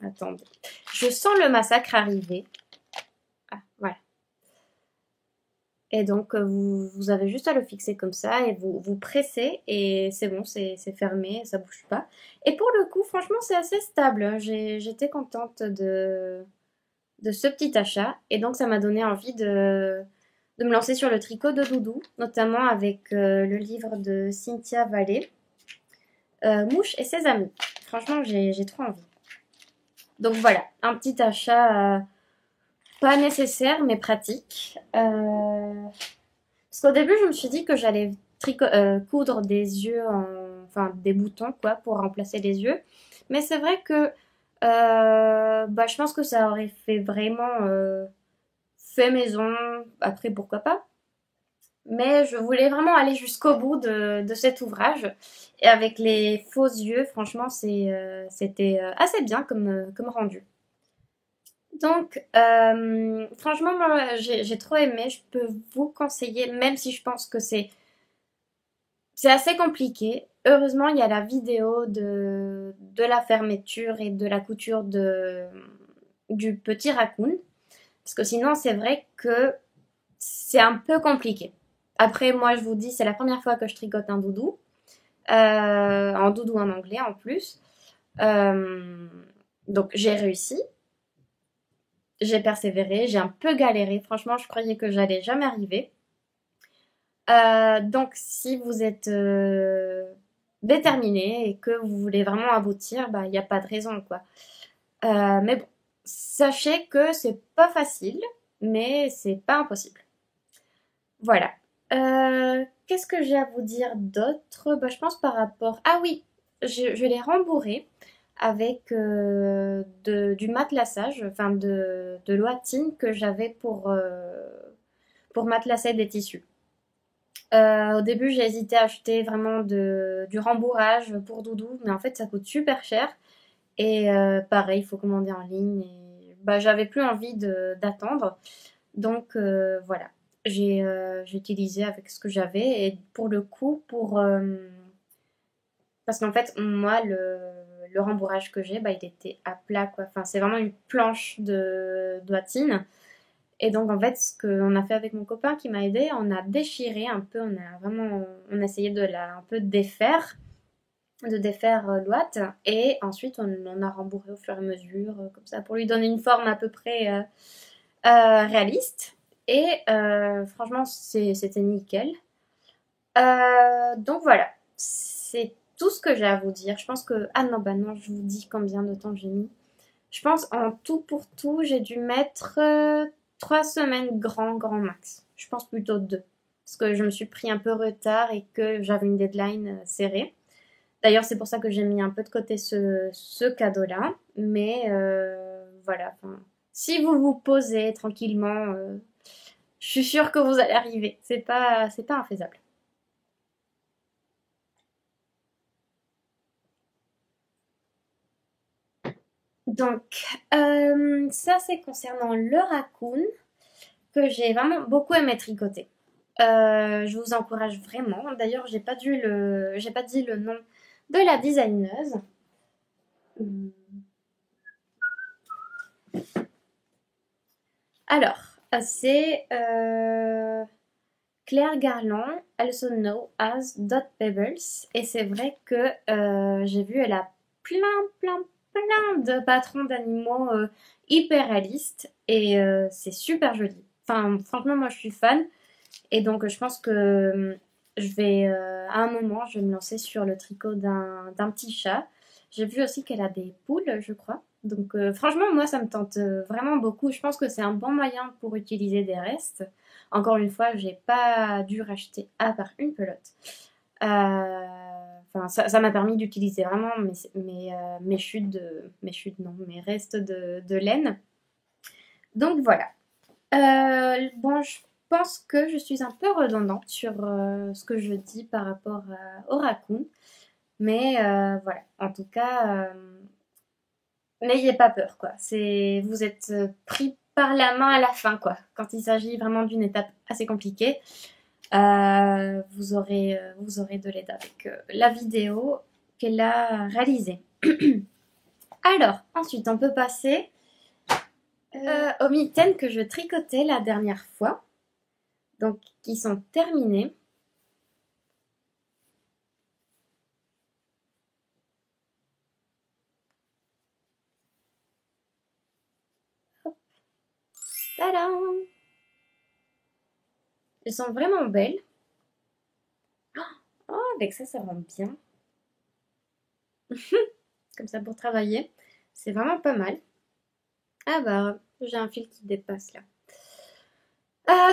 Attendez. Je sens le massacre arriver. Ah, voilà. Et donc, vous avez juste à le fixer comme ça et vous pressez et c'est bon, c'est fermé, ça bouge pas. Et pour le coup, franchement, c'est assez stable. J'étais contente de ce petit achat et donc ça m'a donné envie de me lancer sur le tricot de Doudou, notamment avec le livre de Cynthia Vallée, Mouche et ses amis. Franchement, j'ai trop envie. Donc voilà, un petit achat pas nécessaire mais pratique. Parce qu'au début, je me suis dit que j'allais coudre des yeux, enfin des boutons quoi, pour remplacer les yeux. Mais c'est vrai que bah, je pense que ça aurait fait vraiment fait maison. Après, pourquoi pas. Mais je voulais vraiment aller jusqu'au bout de cet ouvrage. Et avec les faux yeux, franchement, c'était assez bien comme rendu. Donc, franchement, moi, j'ai trop aimé. Je peux vous conseiller, même si je pense que c'est assez compliqué. Heureusement, il y a la vidéo de la fermeture et de la couture du petit raccoon. Parce que sinon, c'est vrai que c'est un peu compliqué. Après, moi, je vous dis, c'est la première fois que je tricote un doudou. En doudou en anglais en plus. Euh, donc, j'ai réussi. J'ai persévéré. J'ai un peu galéré. Franchement, je croyais que j'allais jamais arriver. Donc, si vous êtes déterminé et que vous voulez vraiment aboutir, bah, il n'y a pas de raison, quoi. Mais bon, sachez que c'est pas facile, mais c'est pas impossible. Voilà. Qu'est-ce que j'ai à vous dire d'autre? Bah, je pense par rapport... Ah oui, je l'ai rembourré avec du matelassage, enfin de l'ouatine que j'avais pour matelasser des tissus. Au début, j'ai hésité à acheter vraiment du rembourrage pour Doudou, mais en fait, ça coûte super cher. Et pareil, il faut commander en ligne. Et bah, j'avais plus envie d'attendre. Donc voilà, j'ai utilisé avec ce que j'avais. Et pour le coup, parce qu'en fait, moi, le rembourrage que j'ai, bah, il était à plat, quoi. Enfin, c'est vraiment une planche de doigtine. Et donc, en fait, ce qu'on a fait avec mon copain qui m'a aidé, on a déchiré un peu, on a essayé un peu de défaire l'ouate, et ensuite on a rembourré au fur et à mesure, comme ça, pour lui donner une forme à peu près réaliste. Et franchement, c'était nickel. Donc voilà, c'est tout ce que j'ai à vous dire. Je pense que... Ah non, bah non, je vous dis combien de temps j'ai mis. Je pense en tout pour tout, j'ai dû mettre 3 semaines grand max. Je pense plutôt 2. Parce que je me suis pris un peu retard et que j'avais une deadline serrée. D'ailleurs, c'est pour ça que j'ai mis un peu de côté ce cadeau-là. Mais voilà, enfin, si vous vous posez tranquillement, je suis sûre que vous allez arriver. C'est pas infaisable. Donc, ça c'est concernant le raccoon que j'ai vraiment beaucoup aimé tricoter. Je vous encourage vraiment. D'ailleurs, j'ai pas dit le nom de la designeuse. Alors, c'est Claire Garland, also known as Dot Pebbles. Et c'est vrai que j'ai vu, elle a plein, plein, plein de patrons d'animaux hyper réalistes. Et c'est super joli. Enfin, franchement, moi, je suis fan. Et donc, je pense que je vais, à un moment, je vais me lancer sur le tricot d'un petit chat. J'ai vu aussi qu'elle a des poules, je crois. Donc, franchement, moi, ça me tente vraiment beaucoup. Je pense que c'est un bon moyen pour utiliser des restes. Encore une fois, j'ai pas dû racheter à part une pelote. Enfin, ça m'a permis d'utiliser vraiment mes chutes non, mes restes de laine. Donc voilà. Bon, je pense que je suis un peu redondante sur ce que je dis par rapport au raccoon. Mais voilà, en tout cas, n'ayez pas peur, quoi. Vous êtes pris par la main à la fin, quoi. Quand il s'agit vraiment d'une étape assez compliquée, vous aurez de l'aide avec la vidéo qu'elle a réalisée. Alors, ensuite, on peut passer aux mitaines que je tricotais la dernière fois. Donc, qui sont terminées. Tadam! Elles sont vraiment belles. Oh, avec ça, ça rend bien. Comme ça pour travailler. C'est vraiment pas mal. Ah bah, j'ai un fil qui dépasse là.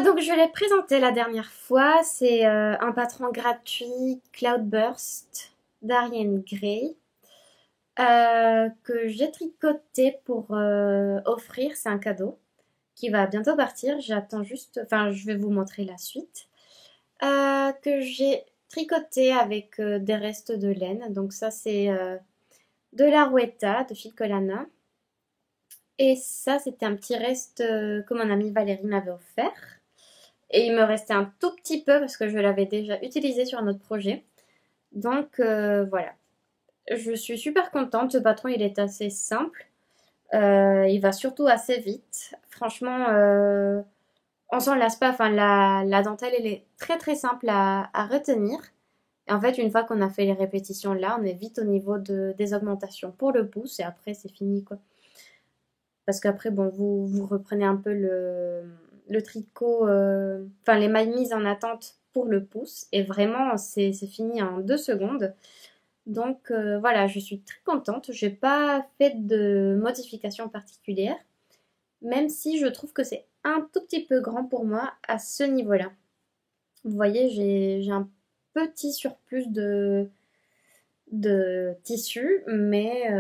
Donc je l'ai présenté la dernière fois. C'est un patron gratuit Cloudburst d'Ariane Gray. Que j'ai tricoté pour offrir. C'est un cadeau qui va bientôt partir. J'attends juste... Enfin, je vais vous montrer la suite. Que j'ai tricoté avec des restes de laine. Donc ça, c'est de la Rouetta de Filcolana. Et ça, c'était un petit reste que mon amie Valérie m'avait offert. Et il me restait un tout petit peu parce que je l'avais déjà utilisé sur un autre projet. Donc voilà. Je suis super contente. Ce patron, il est assez simple. Il va surtout assez vite. Franchement, on s'en lasse pas. Enfin, la dentelle, elle est très très simple à retenir. Et en fait, une fois qu'on a fait les répétitions là, on est vite au niveau des augmentations pour le pouce et après, c'est fini quoi. Parce qu'après, bon, vous reprenez un peu le tricot, enfin les mailles mises en attente pour le pouce. Et vraiment, c'est fini en 2 secondes. Donc voilà, je suis très contente. J'ai pas fait de modifications particulières, même si je trouve que c'est un tout petit peu grand pour moi à ce niveau-là. Vous voyez, j'ai un petit surplus de tissu, mais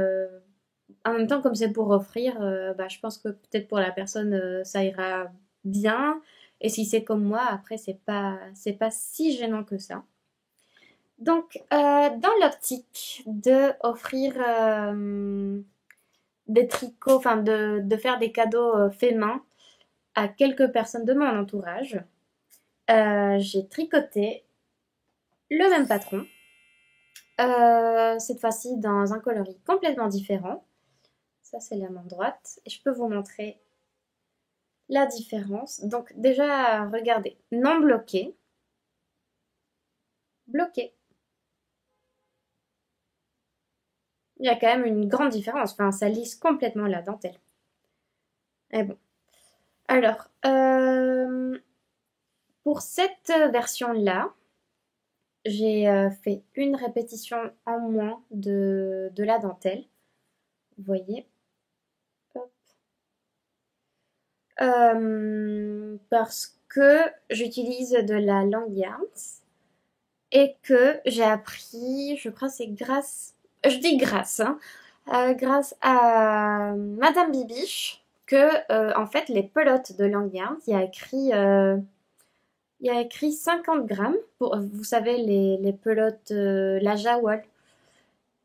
en même temps, comme c'est pour offrir, bah, je pense que peut-être pour la personne, ça ira bien. Et si c'est comme moi, après, c'est pas si gênant que ça. Donc, dans l'optique de offrir des tricots, enfin de faire des cadeaux faits main à quelques personnes de mon entourage, j'ai tricoté le même patron, cette fois-ci dans un coloris complètement différent. Ça, c'est la main droite. Et je peux vous montrer la différence. Donc, déjà, regardez. Non bloqué. Bloqué. Il y a quand même une grande différence. Enfin, ça lisse complètement la dentelle. Et bon. Alors, pour cette version-là, j'ai fait une répétition en moins de la dentelle. Vous voyez. Hop. Parce que j'utilise de la Long Yarns et que j'ai appris, je crois que c'est grâce, je dis grâce, hein, grâce à Madame Bibiche que en fait les pelotes de Long Yarns, il y a écrit 50 grammes pour, vous savez, les pelotes, la Jawol.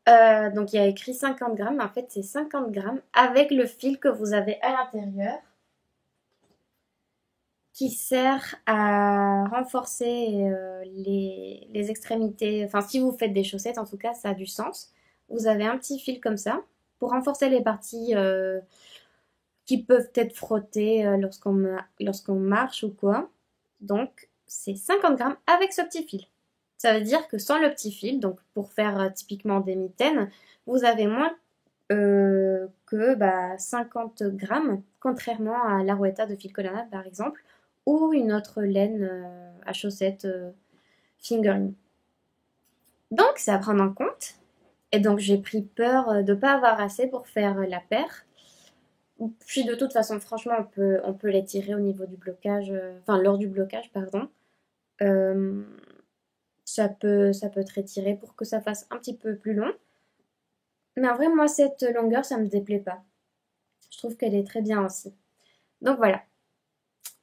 Donc il y a écrit 50 grammes, mais en fait c'est 50 grammes avec le fil que vous avez à l'intérieur qui sert à renforcer les extrémités. Enfin, si vous faites des chaussettes, en tout cas, ça a du sens. Vous avez un petit fil comme ça pour renforcer les parties qui peuvent être frottées lorsqu'on marche ou quoi. Donc, c'est 50 grammes avec ce petit fil. Ça veut dire que sans le petit fil, donc pour faire typiquement des mitaines, vous avez moins que 50 grammes, contrairement à l'Arouetta de fil Colana par exemple, ou une autre laine à chaussettes fingering. Donc c'est à prendre en compte. Et donc j'ai pris peur de ne pas avoir assez pour faire la paire. Puis de toute façon, franchement, on peut les tirer au niveau du blocage, enfin lors du blocage, pardon. Euh, ça peut être étiré pour que ça fasse un petit peu plus long. Mais en vrai, moi, cette longueur, ça me déplaît pas. Je trouve qu'elle est très bien aussi. Donc voilà.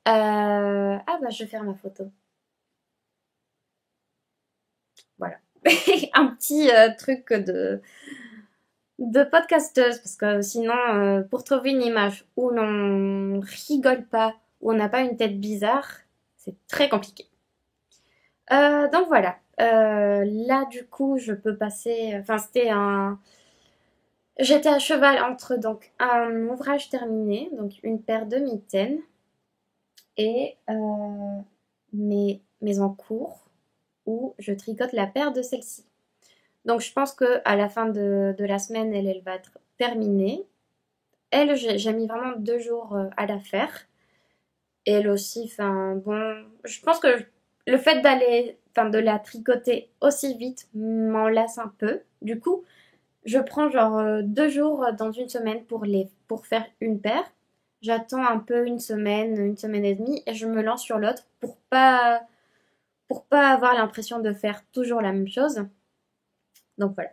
Ah bah, je vais faire ma photo. Voilà. Un petit truc de podcasteuse, parce que sinon, pour trouver une image où l'on rigole pas, où on n'a pas une tête bizarre, c'est très compliqué. Donc voilà. Là, du coup, je peux passer. Enfin, c'était un. J'étais à cheval entre donc un ouvrage terminé, donc une paire de mitaines, et mes en cours où je tricote la paire de celle-ci. Donc je pense que à la fin de la semaine, elle va être terminée. Elle, j'ai mis vraiment 2 jours à la faire. Et elle aussi, enfin bon, je pense que le fait enfin de la tricoter aussi vite m'en lasse un peu. Du coup, je prends genre 2 jours dans une semaine pour faire une paire. J'attends un peu une semaine et demie, et je me lance sur l'autre pour pas avoir l'impression de faire toujours la même chose. Donc voilà.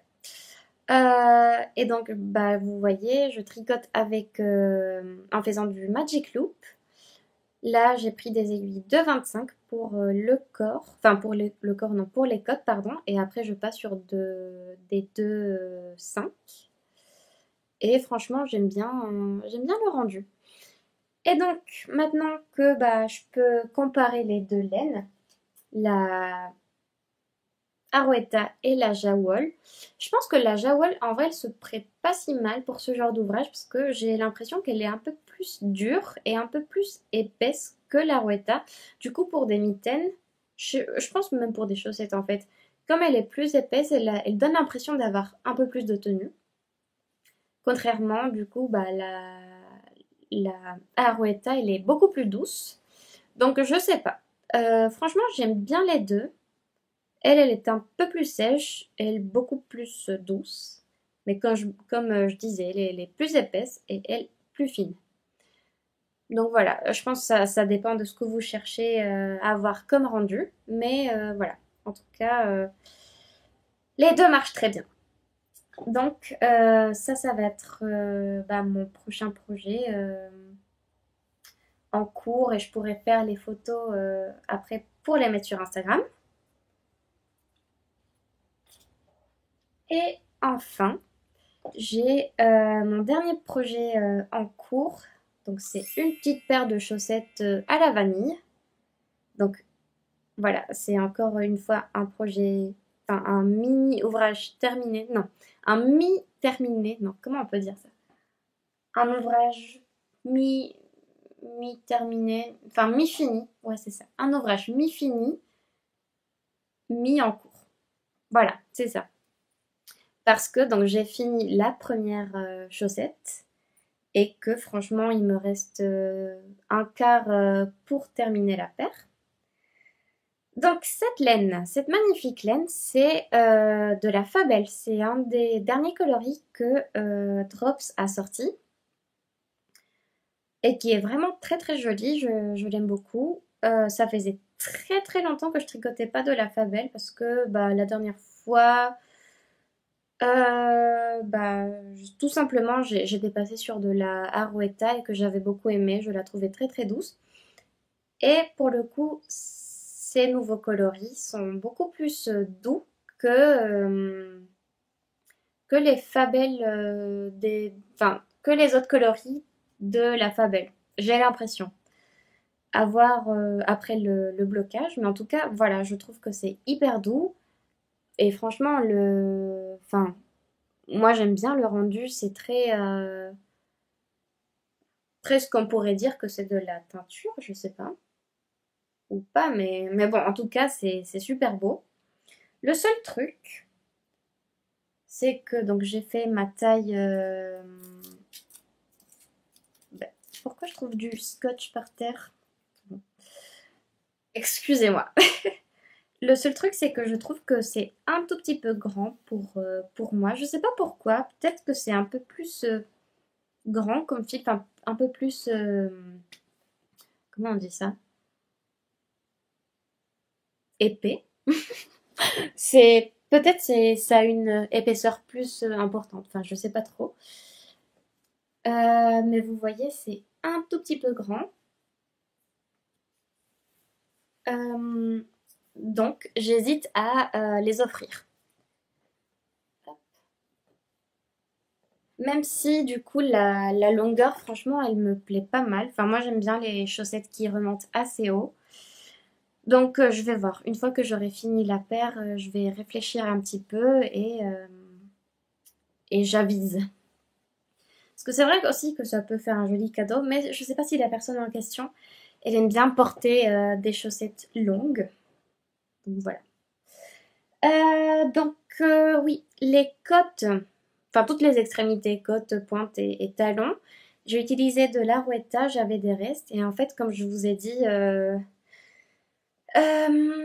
Et donc, bah, vous voyez, je tricote en faisant du Magic Loop. Là, j'ai pris des aiguilles de 25 pour le corps, enfin pour le corps, non, pour les côtes, pardon. Et après, je passe sur des 2,5. Et franchement, j'aime bien le rendu. Et donc, maintenant que bah, je peux comparer les deux laines, la Arouetta et la Jawol. Je pense que la Jawol, en vrai, elle se prête pas si mal pour ce genre d'ouvrage parce que j'ai l'impression qu'elle est un peu plus dure et un peu plus épaisse que l'Arouetta. Du coup, pour des mitaines, je pense même pour des chaussettes en fait, comme elle est plus épaisse, elle donne l'impression d'avoir un peu plus de tenue. Contrairement, du coup, bah, la Arouetta, elle est beaucoup plus douce. Donc, je sais pas. Franchement, j'aime bien les deux. Elle est un peu plus sèche, elle beaucoup plus douce. Mais comme je disais, elle est plus épaisse et elle plus fine. Donc voilà, je pense que ça dépend de ce que vous cherchez à avoir comme rendu. Mais voilà, en tout cas, les deux marchent très bien. Donc ça va être bah, mon prochain projet en cours, et je pourrais faire les photos après pour les mettre sur Instagram. Et enfin, j'ai mon dernier projet en cours. Donc c'est une petite paire de chaussettes à la vanille. Donc voilà, c'est encore une fois un projet, enfin un mini ouvrage terminé. Non, un mi-terminé. Non, comment on peut dire ça? Un ouvrage mi mi-terminé, enfin mi-fini. Ouais, c'est ça. Un ouvrage mi-fini, mi en cours. Voilà, c'est ça. Parce que donc j'ai fini la première chaussette et que franchement il me reste un quart pour terminer la paire. Donc cette laine, cette magnifique laine, c'est de la Fabel. C'est un des derniers coloris que Drops a sorti et qui est vraiment très très joli. Je l'aime beaucoup. Ça faisait très très longtemps que je tricotais pas de la Fabel parce que bah, la dernière fois, bah, tout simplement, j'étais passée sur de la Arouetta et que j'avais beaucoup aimé. Je la trouvais très très douce. Et pour le coup, ces nouveaux coloris sont beaucoup plus doux que les Fabel enfin, que les autres coloris de la Fabel. J'ai l'impression. À voir après le blocage, mais en tout cas, voilà, je trouve que c'est hyper doux. Et franchement, enfin, moi j'aime bien le rendu, c'est très presque on pourrait dire que c'est de la teinture, je sais pas. ou pas, mais bon, en tout cas, c'est super beau. Le seul truc, c'est que donc j'ai fait ma taille. Ben, pourquoi je trouve du scotch par terre? Bon. Excusez-moi. Le seul truc, c'est que je trouve que c'est un tout petit peu grand pour moi. Je sais pas pourquoi. Peut-être que c'est un peu plus grand comme fil, enfin un peu plus. Comment on dit ça? Épais. C'est peut-être ça a une épaisseur plus importante. Enfin, je sais pas trop. Mais vous voyez, c'est un tout petit peu grand. Euh, donc, j'hésite à les offrir. Même si, du coup, la longueur, franchement, elle me plaît pas mal. Enfin, moi, j'aime bien les chaussettes qui remontent assez haut. Donc, je vais voir. Une fois que j'aurai fini la paire, je vais réfléchir un petit peu et j'avise. Parce que c'est vrai aussi que ça peut faire un joli cadeau, mais je sais pas si la personne en question, elle aime bien porter des chaussettes longues. Donc, voilà. Oui, les côtes, enfin toutes les extrémités, côtes, pointes et talons, j'ai utilisé de l'Arouetta, j'avais des restes. Et en fait, comme je vous ai dit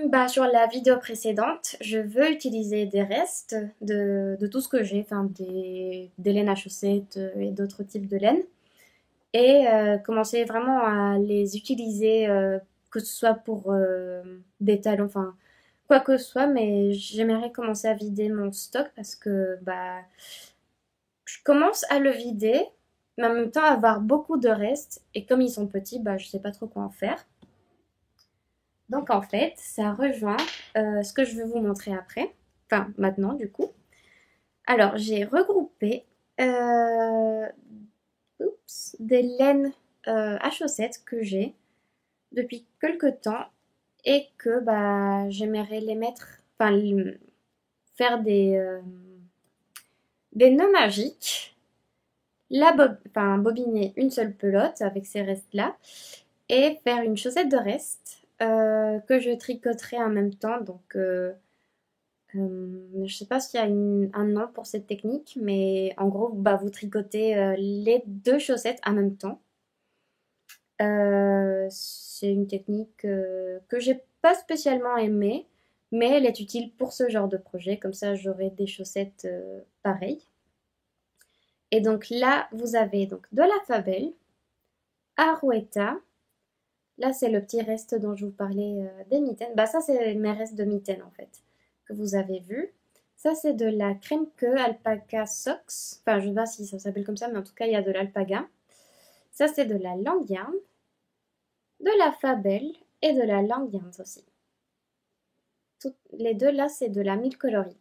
bah, sur la vidéo précédente, je veux utiliser des restes de tout ce que j'ai, enfin des laines à chaussettes et d'autres types de laines. Et commencer vraiment à les utiliser, que ce soit pour des talons, enfin quoi que ce soit, mais j'aimerais commencer à vider mon stock parce que bah je commence à le vider, mais en même temps avoir beaucoup de restes et comme ils sont petits, bah je sais pas trop quoi en faire. Donc en fait, ça rejoint ce que je vais vous montrer après, enfin maintenant du coup. Alors j'ai regroupé euh, des laines à chaussettes que j'ai depuis quelques temps et que bah j'aimerais les mettre, enfin faire des nœuds magiques, enfin bobiner une seule pelote avec ces restes là et faire une chaussette de reste que je tricoterai en même temps. Donc je sais pas s'il y a un nom pour cette technique, mais en gros bah vous tricotez les deux chaussettes en même temps. C'est une technique que j'ai pas spécialement aimée, mais elle est utile pour ce genre de projet. Comme ça, j'aurai des chaussettes pareilles. Et donc là, vous avez donc de la Fabelle, Arouetta. Là, c'est le petit reste dont je vous parlais des mitaines. Bah ça, c'est mes restes de mitaines en fait que vous avez vu. Ça, c'est de la crème queue alpaca socks. Enfin, je ne sais pas si ça s'appelle comme ça, mais en tout cas, il y a de l'alpaga. Ça, c'est de la languerne, de la Fabelle et de la languerne aussi. Les deux là, c'est de la mille coloris.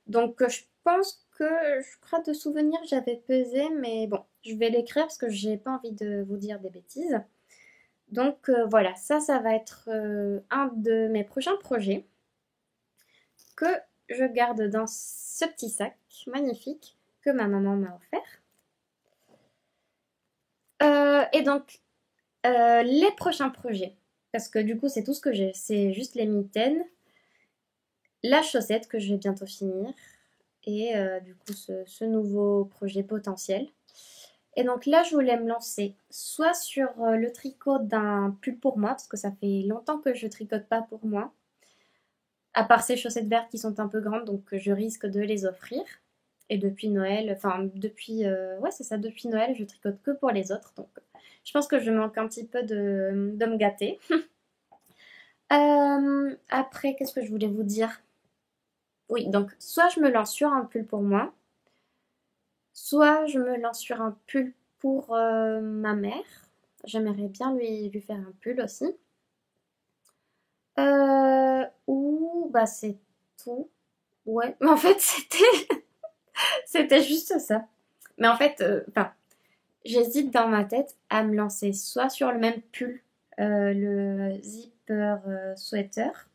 Donc, je pense que, je crois de souvenir, j'avais pesé, mais bon, je vais l'écrire parce que j'ai pas envie de vous dire des bêtises. Donc, voilà, ça va être un de mes prochains projets que je garde dans ce petit sac magnifique que ma maman m'a offert. Et donc, les prochains projets, parce que du coup, c'est tout ce que j'ai, c'est juste les mitaines, la chaussette que je vais bientôt finir et du coup ce nouveau projet potentiel. Et donc là, je voulais me lancer soit sur le tricot d'un pull pour moi, parce que ça fait longtemps que je tricote pas pour moi, à part ces chaussettes vertes qui sont un peu grandes, donc je risque de les offrir. Et depuis Noël, enfin depuis, ouais c'est ça, depuis Noël, je tricote que pour les autres, donc je pense que je manque un petit peu de me gâter. Après, qu'est-ce que je voulais vous dire? Oui, donc soit je me lance sur un pull pour moi, soit je me lance sur un pull pour ma mère. J'aimerais bien lui faire un pull aussi. Ou bah c'est tout. Ouais, mais en fait c'était juste ça. Mais en fait, enfin, j'hésite dans ma tête à me lancer soit sur le même pull, le zipper sweater,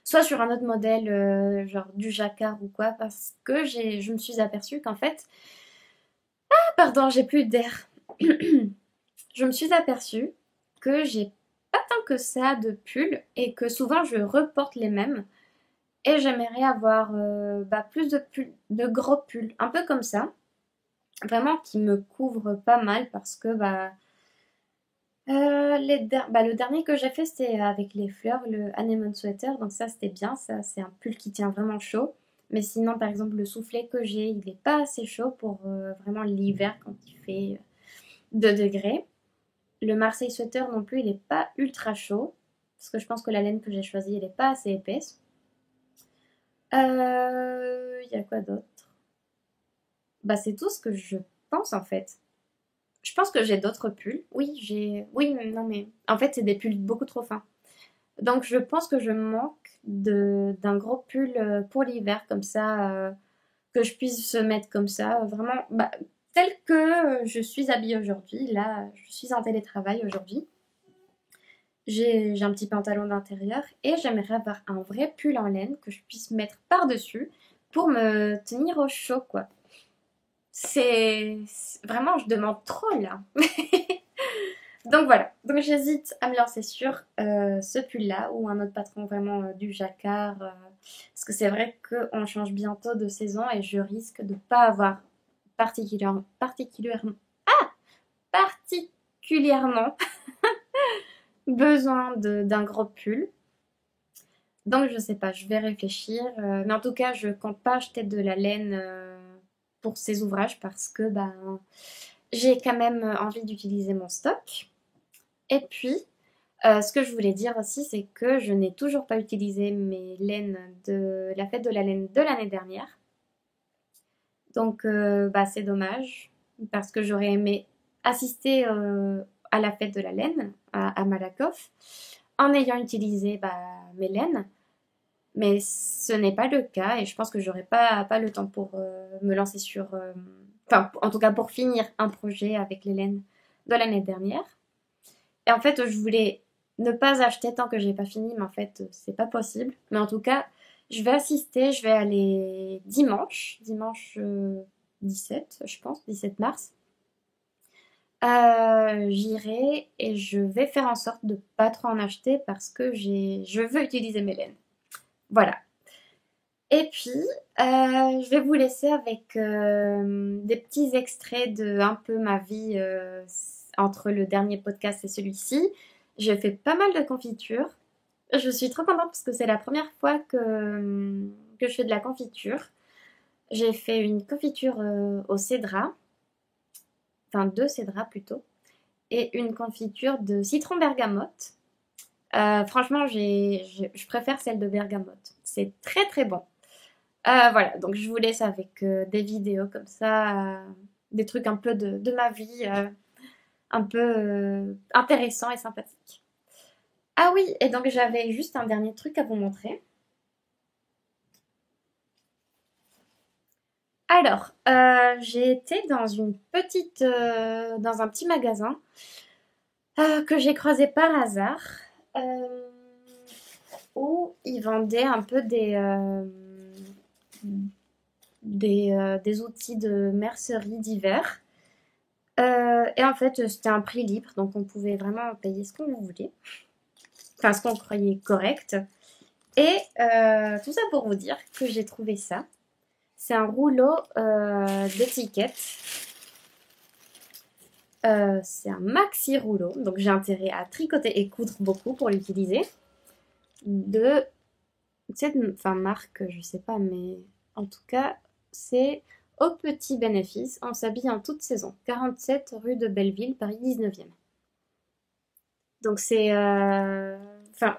soit sur un autre modèle, genre du jacquard ou quoi, parce que je me suis aperçue qu'en fait, pardon, j'ai plus d'air. Je me suis aperçue que j'ai pas tant que ça de pulls et que souvent je reporte les mêmes. Et j'aimerais avoir plus de pulls, de gros pulls, un peu comme ça, vraiment qui me couvrent pas mal parce que le dernier que j'ai fait c'était avec les fleurs, le Anemone Sweater, donc ça c'était bien, ça c'est un pull qui tient vraiment chaud. Mais sinon par exemple le soufflet que j'ai, il n'est pas assez chaud pour vraiment l'hiver quand il fait 2 degrés. Le Marseille Sweater non plus, il n'est pas ultra chaud parce que je pense que la laine que j'ai choisie, elle n'est pas assez épaisse. Il y a quoi d'autre? Bah, c'est tout ce que je pense en fait. Je pense que j'ai d'autres pulls. Oui, j'ai. Oui, non, mais en fait, c'est des pulls beaucoup trop fins. Donc, je pense que je manque d'un gros pull pour l'hiver, comme ça, que je puisse se mettre comme ça, vraiment, tel que je suis habillée aujourd'hui. Là, je suis en télétravail aujourd'hui. J'ai un petit pantalon d'intérieur et j'aimerais avoir un vrai pull en laine que je puisse mettre par-dessus pour me tenir au chaud, quoi. Vraiment, je demande trop là. Donc voilà, donc j'hésite à me lancer sur ce pull-là ou un autre patron vraiment du jacquard. Parce que c'est vrai qu'on change bientôt de saison et je risque de ne pas avoir particulièrement besoin d'un gros pull. Donc je sais pas, je vais réfléchir. Mais en tout cas, je compte pas acheter de la laine pour ces ouvrages parce que j'ai quand même envie d'utiliser mon stock. Et puis, ce que je voulais dire aussi, c'est que je n'ai toujours pas utilisé mes laines de la fête de la laine de l'année dernière. Donc, c'est dommage parce que j'aurais aimé assister à la fête de la laine à Malakoff en ayant utilisé mes laines. Mais ce n'est pas le cas et je pense que j'aurai pas le temps pour me lancer sur... Enfin, en tout cas pour finir un projet avec les laines de l'année dernière. Et en fait, je voulais ne pas acheter tant que j'ai pas fini, mais en fait, c'est pas possible. Mais en tout cas, je vais assister, je vais aller dimanche 17, je pense, 17 mars. J'irai et je vais faire en sorte de pas trop en acheter parce que je veux utiliser mes laines. Voilà. Et puis, je vais vous laisser avec des petits extraits de un peu ma vie entre le dernier podcast et celui-ci. J'ai fait pas mal de confitures. Je suis trop contente parce que c'est la première fois que je fais de la confiture. J'ai fait une confiture au cédra, enfin 2 cédras plutôt, et une confiture de citron bergamote. Franchement, je préfère celle de bergamote. C'est très très bon. Voilà, donc je vous laisse avec des vidéos comme ça, des trucs un peu de ma vie, un peu intéressants et sympathiques. Ah oui, et donc j'avais juste un dernier truc à vous montrer. Alors, j'ai été dans un petit magasin que j'ai croisé par hasard, euh, où ils vendaient un peu des outils de mercerie divers. Et en fait, c'était un prix libre, donc on pouvait vraiment payer ce qu'on voulait, enfin ce qu'on croyait correct. Et tout ça pour vous dire que j'ai trouvé ça. C'est un rouleau d'étiquettes. C'est un maxi rouleau, donc j'ai intérêt à tricoter et coudre beaucoup pour l'utiliser. De cette marque, je sais pas, mais en tout cas, c'est au petit bénéfice. On s'habille en toute saison. 47 rue de Belleville, Paris 19e. Donc c'est... Enfin,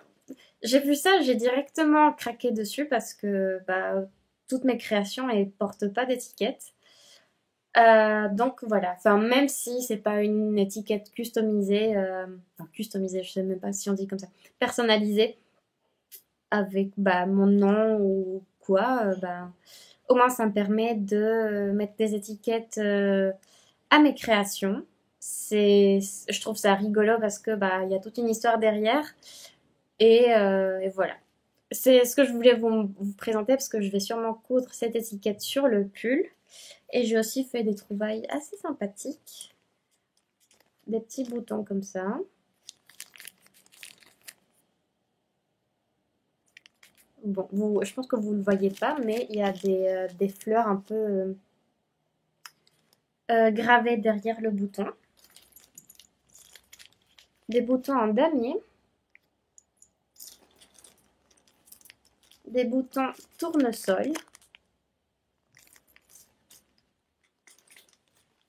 j'ai vu ça, j'ai directement craqué dessus parce que toutes mes créations ne portent pas d'étiquette. Donc voilà, enfin, même si c'est pas une étiquette customisée, enfin customisée, je sais même pas si on dit comme ça, personnalisée avec mon nom ou quoi, au moins ça me permet de mettre des étiquettes à mes créations. Je trouve ça rigolo parce que il y a toute une histoire derrière et voilà. C'est ce que je voulais vous présenter parce que je vais sûrement coudre cette étiquette sur le pull. Et j'ai aussi fait des trouvailles assez sympathiques. Des petits boutons comme ça. Bon, je pense que vous ne le voyez pas, mais il y a des fleurs un peu gravées derrière le bouton. Des boutons en damier. Des boutons tournesol.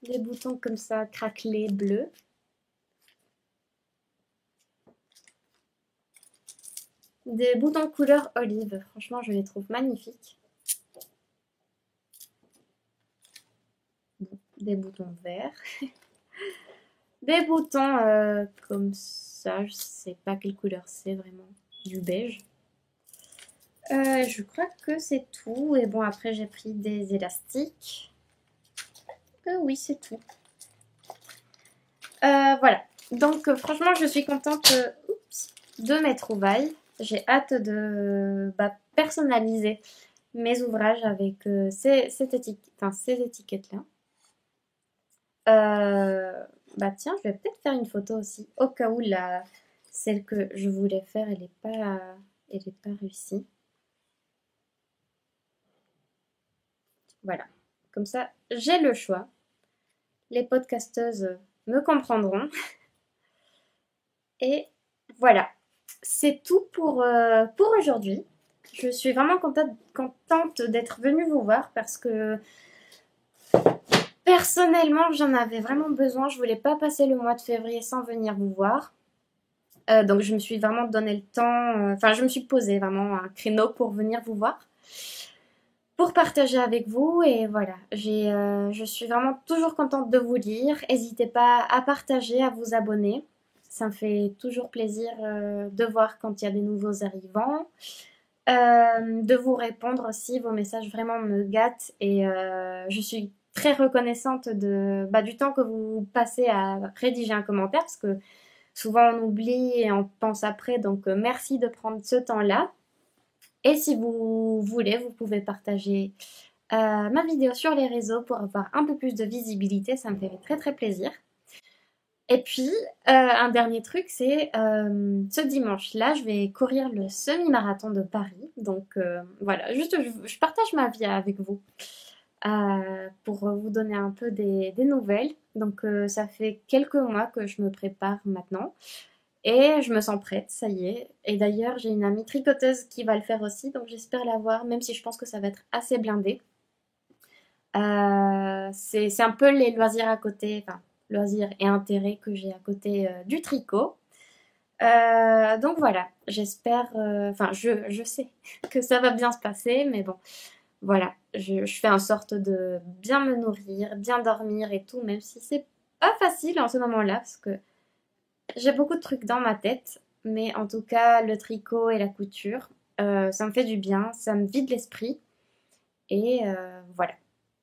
Des boutons comme ça, craquelés, bleus. Des boutons couleur olive. Franchement, je les trouve magnifiques. Des boutons verts. Des boutons comme ça, je sais pas quelle couleur c'est vraiment, du beige. Je crois que c'est tout. Et bon, après j'ai pris des élastiques. Oui, c'est tout. Voilà. Donc franchement, je suis contente de mes trouvailles. J'ai hâte de personnaliser mes ouvrages avec ces étiquettes-là. Tiens, je vais peut-être faire une photo aussi, au cas où celle que je voulais faire, elle est pas réussie. Voilà. Comme ça, j'ai le choix. Les podcasteuses me comprendront. Et voilà. C'est tout pour aujourd'hui. Je suis vraiment contente d'être venue vous voir parce que personnellement, j'en avais vraiment besoin. Je voulais pas passer le mois de février sans venir vous voir. Donc je me suis vraiment donné le temps, je me suis posé vraiment un créneau pour venir vous voir, pour partager avec vous. Et voilà, je suis vraiment toujours contente de vous lire. N'hésitez pas à partager, à vous abonner. Ça me fait toujours plaisir de voir quand il y a des nouveaux arrivants. De vous répondre aussi, vos messages vraiment me gâtent et je suis très reconnaissante du temps que vous passez à rédiger un commentaire parce que souvent on oublie et on pense après, donc merci de prendre ce temps-là. Et si vous voulez, vous pouvez partager ma vidéo sur les réseaux pour avoir un peu plus de visibilité, ça me fait très très plaisir. Et puis, un dernier truc, c'est ce dimanche-là, je vais courir le semi-marathon de Paris. Donc voilà, juste je partage ma vie avec vous pour vous donner un peu des nouvelles. Donc ça fait quelques mois que je me prépare maintenant et je me sens prête, ça y est. Et d'ailleurs, j'ai une amie tricoteuse qui va le faire aussi, donc j'espère la voir, même si je pense que ça va être assez blindé. C'est un peu les loisirs à côté, enfin loisirs et intérêts que j'ai à côté du tricot. Donc voilà, j'espère, je sais que ça va bien se passer, mais bon, voilà, je fais en sorte de bien me nourrir, bien dormir et tout, même si c'est pas facile en ce moment-là, parce que j'ai beaucoup de trucs dans ma tête, mais en tout cas, le tricot et la couture, ça me fait du bien, ça me vide l'esprit, et voilà.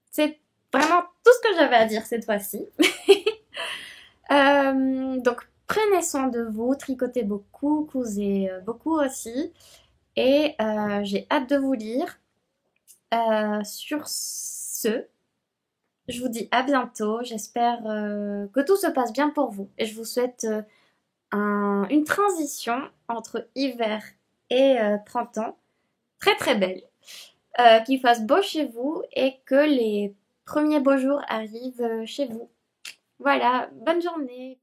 C'est vraiment tout ce que j'avais à dire cette fois-ci. Donc, prenez soin de vous, tricotez beaucoup, cousez beaucoup aussi. Et j'ai hâte de vous lire. Sur ce, je vous dis à bientôt. J'espère que tout se passe bien pour vous. Et je vous souhaite une transition entre hiver et printemps très très belle. Qu'il fasse beau chez vous et que les premiers beaux jours arrivent chez vous. Voilà, bonne journée.